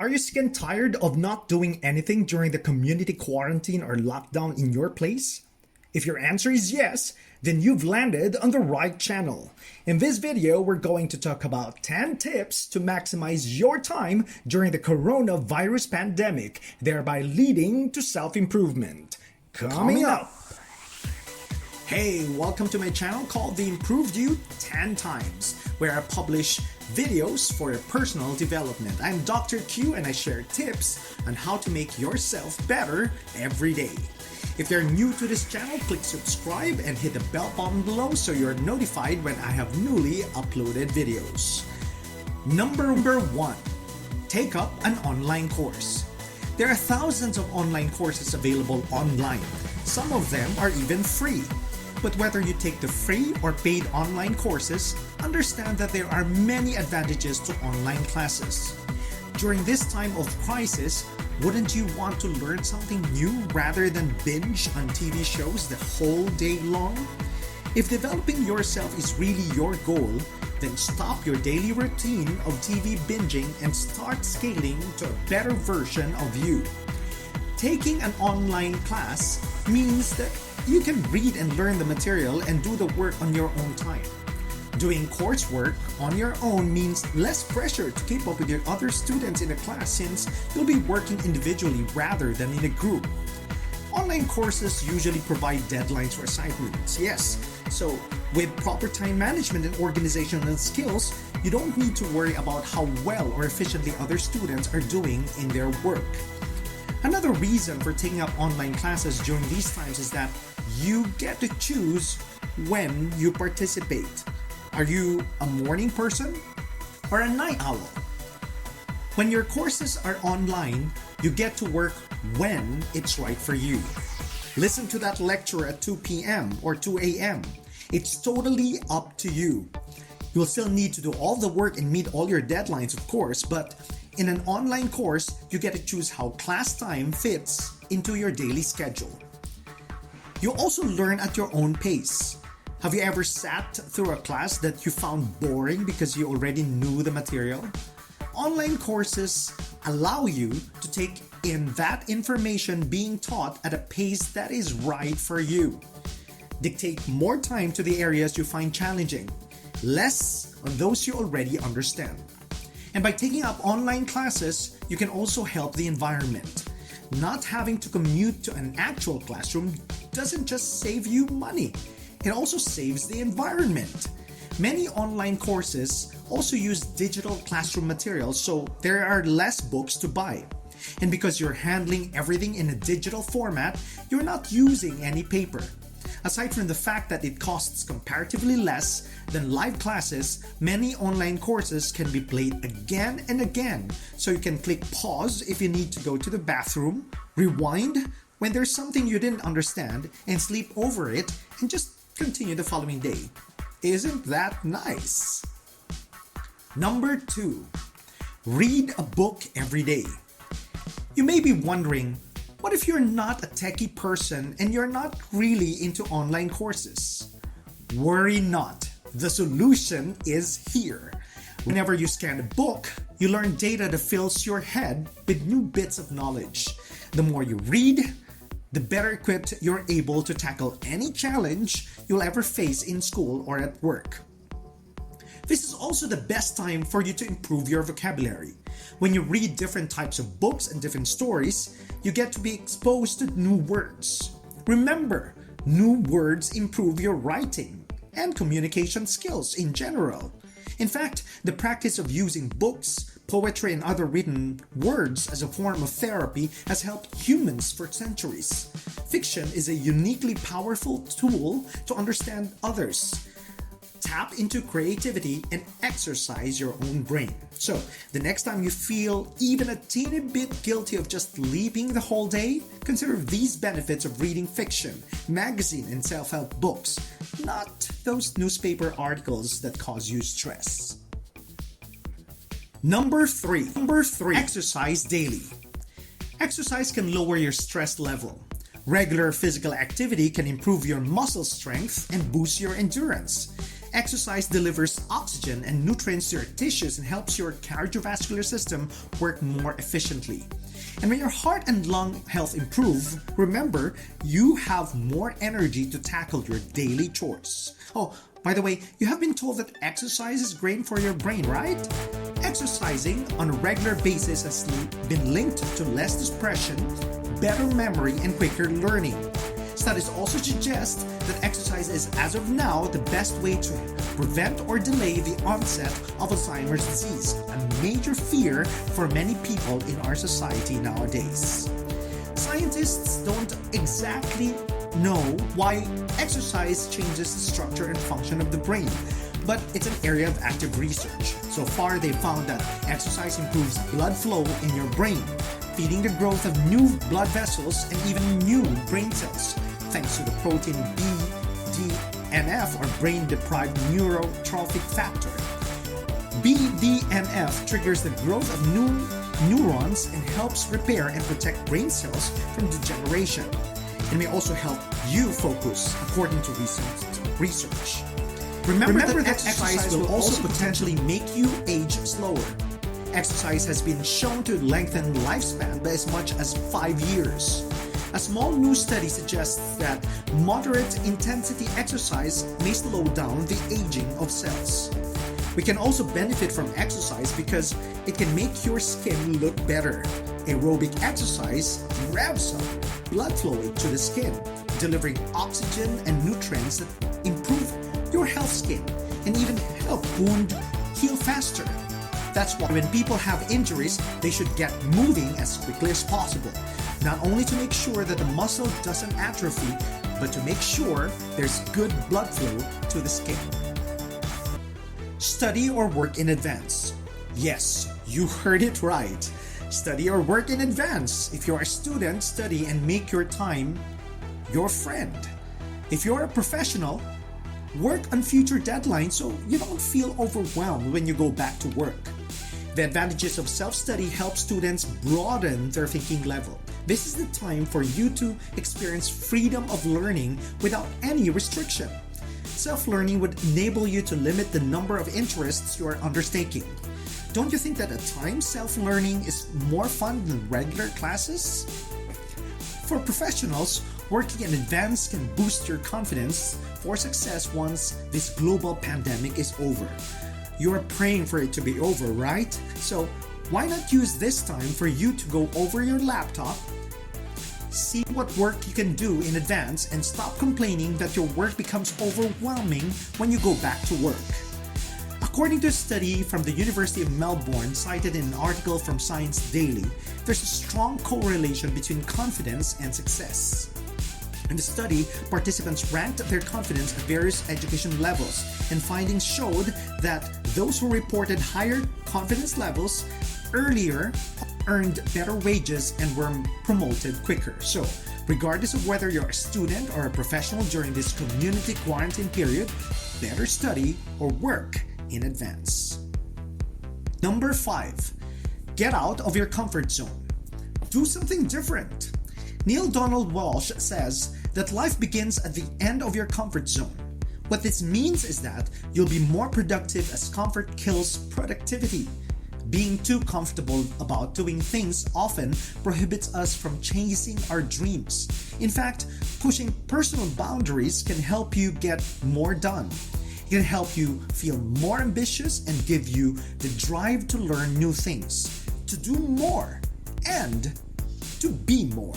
Are you sick and tired of not doing anything during the community quarantine or lockdown in your place? If your answer is yes, then you've landed on the right channel. In this video, we're going to talk about 10 tips to maximize your time during the coronavirus pandemic, thereby leading to self-improvement. Coming up! Hey, welcome to my channel called The Improved You 10 Times, where I publish videos for your personal development. I'm Dr. Q and I share tips on how to make yourself better every day. If you're new to this channel, click subscribe and hit the bell button below so you're notified when I have newly uploaded videos. Number 1. Take up an online course. There are thousands of online courses available online. Some of them are even free. But whether you take the free or paid online courses, understand that there are many advantages to online classes. During this time of crisis, wouldn't you want to learn something new rather than binge on TV shows the whole day long? If developing yourself is really your goal, then stop your daily routine of TV binging and start scaling to a better version of you. Taking an online class means that you can read and learn the material and do the work on your own time. Doing coursework on your own means less pressure to keep up with your other students in a class since you'll be working individually rather than in a group. Online courses usually provide deadlines for assignments, yes. So with proper time management and organizational skills, you don't need to worry about how well or efficiently other students are doing in their work. Another reason for taking up online classes during these times is that you get to choose when you participate. Are you a morning person or a night owl? When your courses are online, you get to work when it's right for you. Listen to that lecture at 2 p.m. or 2 a.m. It's totally up to you. You'll still need to do all the work and meet all your deadlines, of course, but in an online course, you get to choose how class time fits into your daily schedule. You also learn at your own pace. Have you ever sat through a class that you found boring because you already knew the material? Online courses allow you to take in that information being taught at a pace that is right for you. Dictate more time to the areas you find challenging, less on those you already understand. And by taking up online classes, you can also help the environment. Not having to commute to an actual classroom doesn't just save you money, it also saves the environment. Many online courses also use digital classroom materials, so there are less books to buy. And because you're handling everything in a digital format, you're not using any paper. Aside from the fact that it costs comparatively less than live classes, many online courses can be played again and again, so you can click pause if you need to go to the bathroom, rewind when there's something you didn't understand, and sleep over it and just continue the following day. Isn't that nice? Number 2. Read a book every day. You may be wondering, what if you're not a techie person and you're not really into online courses? Worry not. The solution is here. Whenever you scan a book, you learn data that fills your head with new bits of knowledge. The more you read, the better equipped you're able to tackle any challenge you'll ever face in school or at work. This is also the best time for you to improve your vocabulary. When you read different types of books and different stories, you get to be exposed to new words. Remember, new words improve your writing and communication skills in general. In fact, the practice of using books, poetry, and other written words as a form of therapy has helped humans for centuries. Fiction is a uniquely powerful tool to understand others. Tap into creativity and exercise your own brain. So, the next time you feel even a teeny bit guilty of just sleeping the whole day, consider these benefits of reading fiction, magazine, and self-help books, not those newspaper articles that cause you stress. Number 3. Exercise daily. Exercise can lower your stress level. Regular physical activity can improve your muscle strength and boost your endurance. Exercise delivers oxygen and nutrients to your tissues and helps your cardiovascular system work more efficiently. And when your heart and lung health improve, remember, you have more energy to tackle your daily chores. Oh, by the way, you have been told that exercise is great for your brain, right? Exercising on a regular basis has been linked to less depression, better memory, and quicker learning. Studies also suggest that exercise is, as of now, the best way to prevent or delay the onset of Alzheimer's disease, a major fear for many people in our society nowadays. Scientists don't exactly know why exercise changes the structure and function of the brain, but it's an area of active research. So far, they found that exercise improves blood flow in your brain, feeding the growth of new blood vessels and even new brain cells, thanks to the protein BDNF, or brain-deprived neurotrophic factor. BDNF triggers the growth of new neurons and helps repair and protect brain cells from degeneration. It may also help you focus, according to recent research. Remember that exercise will also potentially make you age slower. Exercise has been shown to lengthen lifespan by as much as 5 years. A small new study suggests that moderate intensity exercise may slow down the aging of cells. We can also benefit from exercise because it can make your skin look better. Aerobic exercise revs up blood flow to the skin, delivering oxygen and nutrients that improve your health skin and even help wound heal faster. That's why when people have injuries, they should get moving as quickly as possible. Not only to make sure that the muscle doesn't atrophy, but to make sure there's good blood flow to the skin. Study or work in advance. Yes, you heard it right. Study or work in advance. If you're a student, study and make your time your friend. If you're a professional, work on future deadlines so you don't feel overwhelmed when you go back to work. The advantages of self-study help students broaden their thinking level. This is the time for you to experience freedom of learning without any restriction. Self-learning would enable you to limit the number of interests you are undertaking. Don't you think that at times self-learning is more fun than regular classes? For professionals, working in advance can boost your confidence for success once this global pandemic is over. You are praying for it to be over, right? So why not use this time for you to go over your laptop, see what work you can do in advance, and stop complaining that your work becomes overwhelming when you go back to work. According to a study from the University of Melbourne cited in an article from Science Daily, there's a strong correlation between confidence and success. In the study, participants ranked their confidence at various education levels, and findings showed that those who reported higher confidence levels earlier earned better wages and were promoted quicker. So, regardless of whether you're a student or a professional during this community quarantine period, better study or work in advance. Number 5. Get out of your comfort zone. Do something different. Neil Donald Walsh says that life begins at the end of your comfort zone. What this means is that you'll be more productive as comfort kills productivity. Being too comfortable about doing things often prohibits us from chasing our dreams. In fact, pushing personal boundaries can help you get more done. It can help you feel more ambitious and give you the drive to learn new things, to do more, and to be more.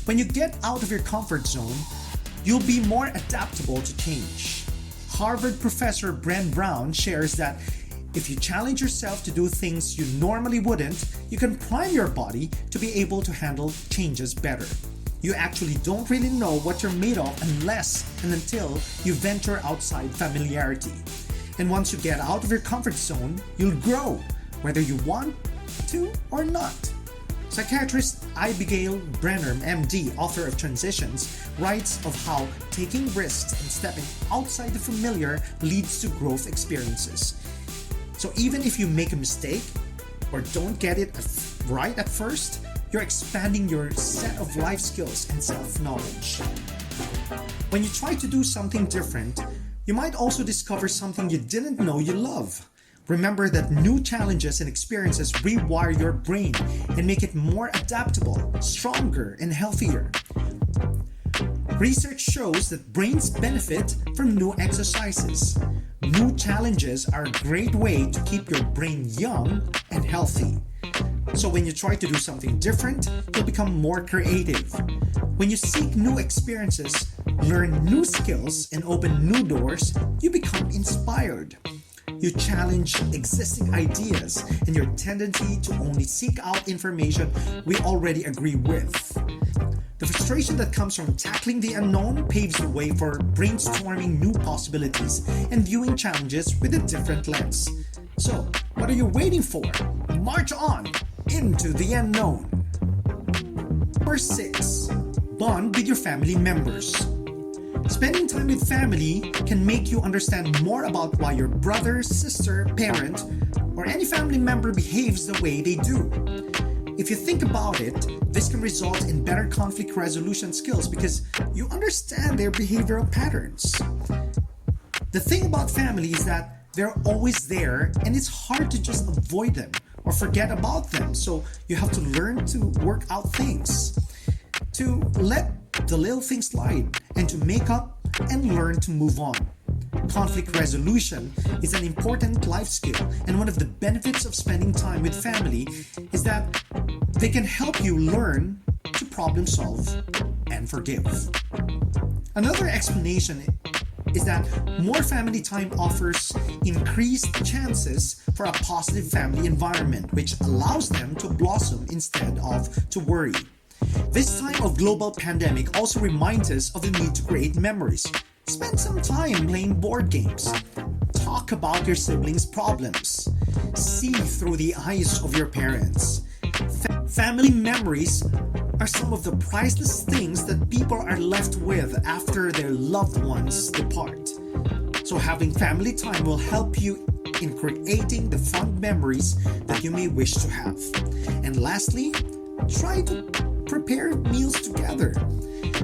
When you get out of your comfort zone, you'll be more adaptable to change. Harvard professor Brent Brown shares that if you challenge yourself to do things you normally wouldn't, you can prime your body to be able to handle changes better. You actually don't really know what you're made of unless and until you venture outside familiarity. And once you get out of your comfort zone, you'll grow, whether you want to or not. Psychiatrist Abigail Brenner, MD, author of Transitions, writes of how taking risks and stepping outside the familiar leads to growth experiences. So even if you make a mistake or don't get it right at first, you're expanding your set of life skills and self-knowledge. When you try to do something different, You might also discover something you didn't know you love. Remember that new challenges and experiences rewire your brain and make it more adaptable, stronger, and healthier. Research shows that brains benefit from new exercises. New challenges are a great way to keep your brain young and healthy. So when you try to do something different, you'll become more creative. When you seek new experiences, learn new skills, and open new doors, you become inspired. You challenge existing ideas and your tendency to only seek out information we already agree with. The frustration that comes from tackling the unknown paves the way for brainstorming new possibilities and viewing challenges with a different lens. So, what are you waiting for? March on into the unknown. Number 6. Bond with your family members. Spending time with family can make you understand more about why your brother, sister, parent, or any family member behaves the way they do. If you think about it, this can result in better conflict resolution skills because you understand their behavioral patterns. The thing about family is that they're always there and it's hard to just avoid them or forget about them. So you have to learn to work out things, to let the little things slide, and to make up and learn to move on. Conflict resolution is an important life skill, and one of the benefits of spending time with family is that they can help you learn to problem solve and forgive. Another explanation is that more family time offers increased chances for a positive family environment, which allows them to blossom instead of to worry. This time of global pandemic also reminds us of the need to create memories. Spend some time playing board games. Talk about your siblings' problems. See through the eyes of your parents. Family memories are some of the priceless things that people are left with after their loved ones depart. So having family time will help you in creating the fond memories that you may wish to have. And lastly, try to prepare meals together.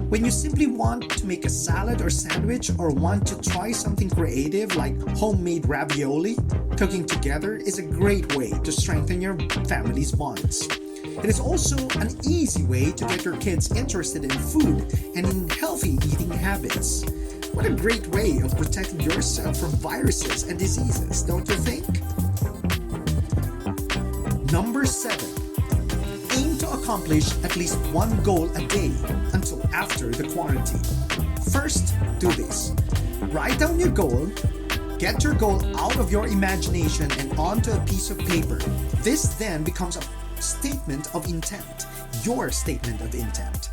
When you simply want to make a salad or sandwich or want to try something creative like homemade ravioli, cooking together is a great way to strengthen your family's bonds. It is also an easy way to get your kids interested in food and in healthy eating habits. What a great way of protecting yourself from viruses and diseases, don't you think? Number 7. Aim to accomplish at least one goal a day until after the quarantine. First, do this. Write down your goal. Get your goal out of your imagination and onto a piece of paper. This then becomes a statement of intent, your statement of intent.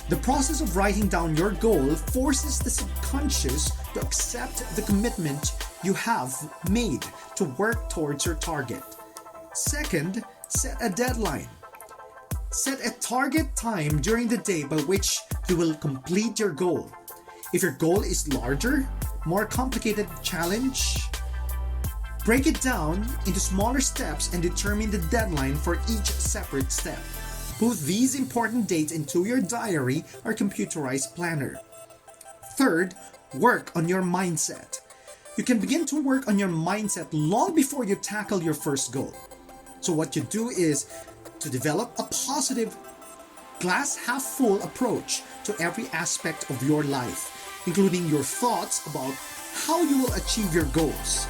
The process of writing down your goal forces the subconscious to accept the commitment you have made to work towards your target. Second, set a deadline. Set a target time during the day by which you will complete your goal. If your goal is larger, more complicated challenge, break it down into smaller steps and determine the deadline for each separate step. Put these important dates into your diary or computerized planner. Third, work on your mindset. You can begin to work on your mindset long before you tackle your first goal. So what you do is to develop a positive, glass half full approach to every aspect of your life, including your thoughts about how you will achieve your goals.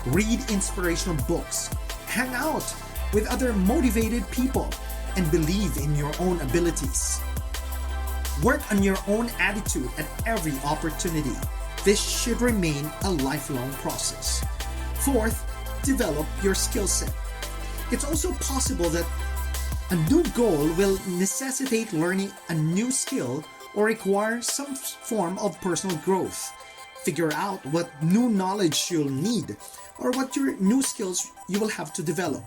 Read inspirational books, hang out with other motivated people, and believe in your own abilities. Work on your own attitude at every opportunity. This should remain a lifelong process. Fourth, develop your skill set. It's also possible that a new goal will necessitate learning a new skill or require some form of personal growth. Figure out what new knowledge you'll need or what your new skills you will have to develop.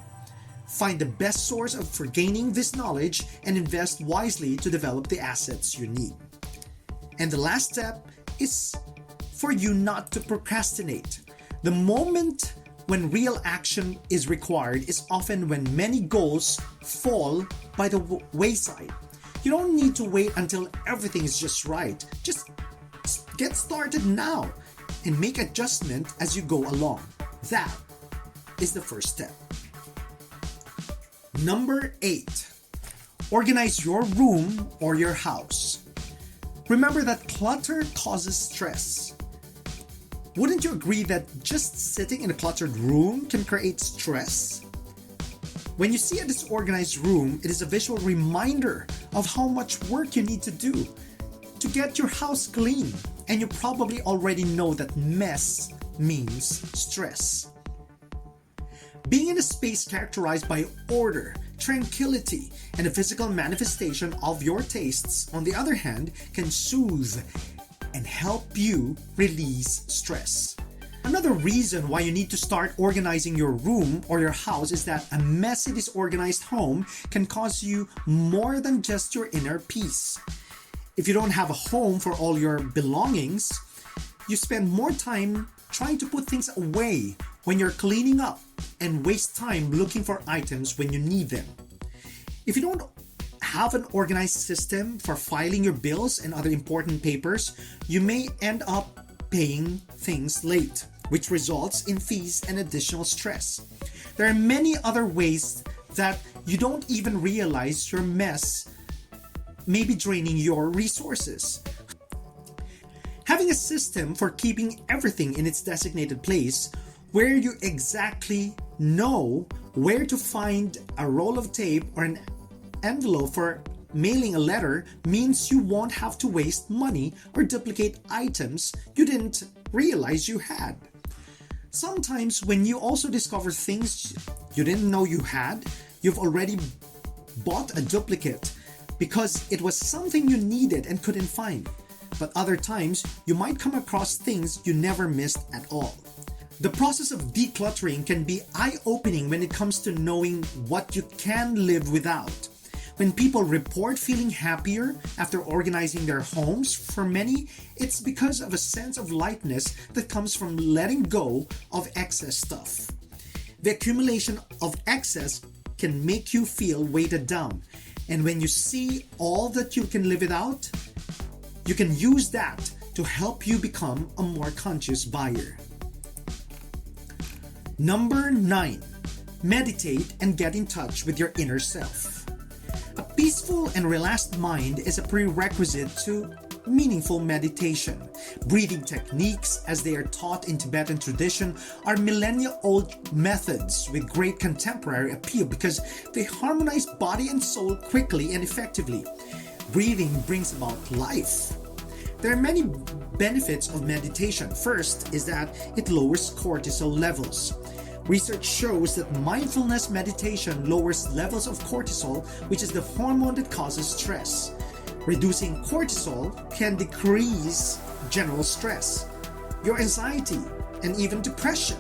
Find the best source for gaining this knowledge and invest wisely to develop the assets you need. And the last step is for you not to procrastinate. The moment when real action is required is often when many goals fall by the wayside. You don't need to wait until everything is just right. Just get started now and make adjustment as you go along. That is the first step. Number 8. Organize your room or your house. Remember that clutter causes stress. Wouldn't you agree that just sitting in a cluttered room can create stress? When you see a disorganized room, it is a visual reminder of how much work you need to do to get your house clean. And you probably already know that mess means stress. Being in a space characterized by order, tranquility, and a physical manifestation of your tastes, on the other hand, can soothe and help you release stress. Another reason why you need to start organizing your room or your house is that a messy, disorganized home can cause you more than just your inner peace. If you don't have a home for all your belongings, you spend more time trying to put things away when you're cleaning up and waste time looking for items when you need them. If you don't have an organized system for filing your bills and other important papers, you may end up paying things late, which results in fees and additional stress. There are many other ways that you don't even realize your mess may be draining your resources. Having a system for keeping everything in its designated place, where you exactly know where to find a roll of tape or an envelope for mailing a letter, means you won't have to waste money or duplicate items you didn't realize you had. Sometimes when you also discover things you didn't know you had, you've already bought a duplicate because it was something you needed and couldn't find. But other times, you might come across things you never missed at all. The process of decluttering can be eye-opening when it comes to knowing what you can live without. When people report feeling happier after organizing their homes, for many, it's because of a sense of lightness that comes from letting go of excess stuff. The accumulation of excess can make you feel weighted down. And when you see all that you can live without, you can use that to help you become a more conscious buyer. Number 9. Meditate and get in touch with your inner self. A peaceful and relaxed mind is a prerequisite to meaningful meditation. Breathing techniques, as they are taught in Tibetan tradition, are millennia-old methods with great contemporary appeal because they harmonize body and soul quickly and effectively. Breathing brings about life. There are many benefits of meditation. First is that it lowers cortisol levels. Research shows that mindfulness meditation lowers levels of cortisol, which is the hormone that causes stress. Reducing cortisol can decrease general stress, your anxiety, and even depression.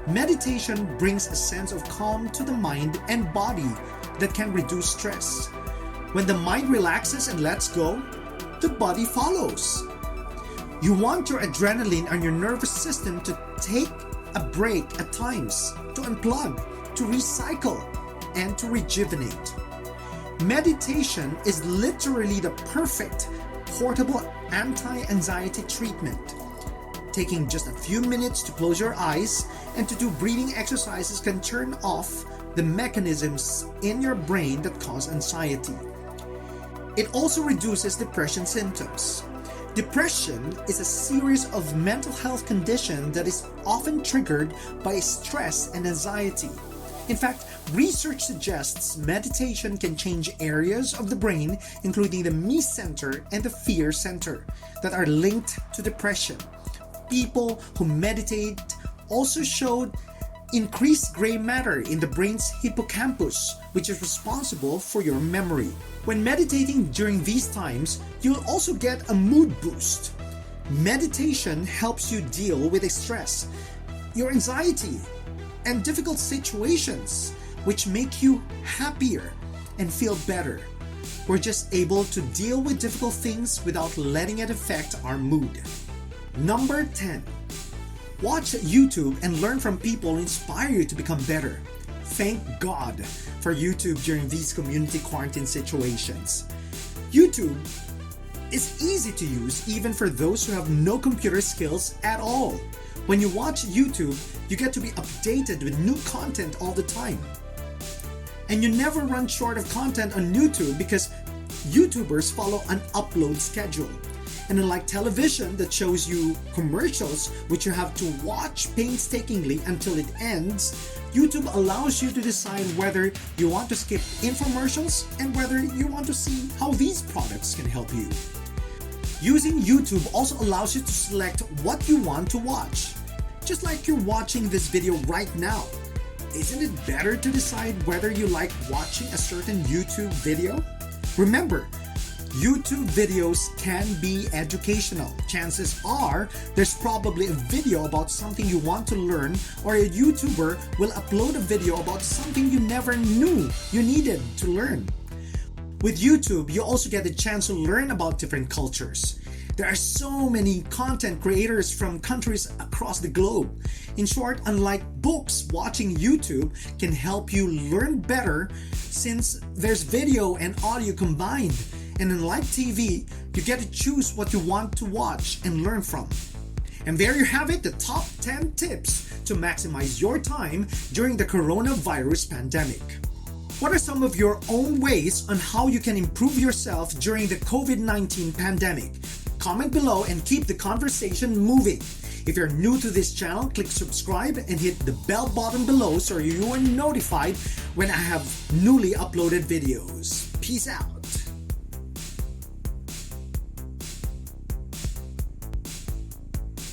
Meditation brings a sense of calm to the mind and body that can reduce stress. When the mind relaxes and lets go, the body follows. You want your adrenaline and your nervous system to take a break at times, to unplug, to recycle, and to rejuvenate. Meditation is literally the perfect portable anti-anxiety treatment. Taking just a few minutes to close your eyes and to do breathing exercises can turn off the mechanisms in your brain that cause anxiety. It also reduces depression symptoms. Depression is a series of mental health conditions that is often triggered by stress and anxiety. In fact, research suggests meditation can change areas of the brain, including the me center and the fear center, that are linked to depression. People who meditate also showed increased gray matter in the brain's hippocampus, which is responsible for your memory. When meditating during these times, you'll also get a mood boost. Meditation helps you deal with stress, your anxiety, and difficult situations, which make you happier and feel better. We're just able to deal with difficult things without letting it affect our mood. Number 10. Watch YouTube and learn from people who inspire you to become better. Thank God for YouTube during these community quarantine situations. YouTube is easy to use even for those who have no computer skills at all. When you watch YouTube, you get to be updated with new content all the time. And you never run short of content on YouTube because YouTubers follow an upload schedule. And unlike television that shows you commercials which you have to watch painstakingly until it ends, YouTube allows you to decide whether you want to skip infomercials and whether you want to see how these products can help you. Using YouTube also allows you to select what you want to watch. Just like you're watching this video right now. Isn't it better to decide whether you like watching a certain YouTube video? Remember, YouTube videos can be educational. Chances are there's probably a video about something you want to learn, or a YouTuber will upload a video about something you never knew you needed to learn. With YouTube, you also get the chance to learn about different cultures. There are so many content creators from countries across the globe. In short, unlike books, watching YouTube can help you learn better since there's video and audio combined. And unlike TV, you get to choose what you want to watch and learn from. And there you have it, the top 10 tips to maximize your time during the coronavirus pandemic. What are some of your own ways on how you can improve yourself during the COVID-19 pandemic? Comment below and keep the conversation moving. If you're new to this channel, click subscribe and hit the bell button below so you are notified when I have newly uploaded videos. Peace out.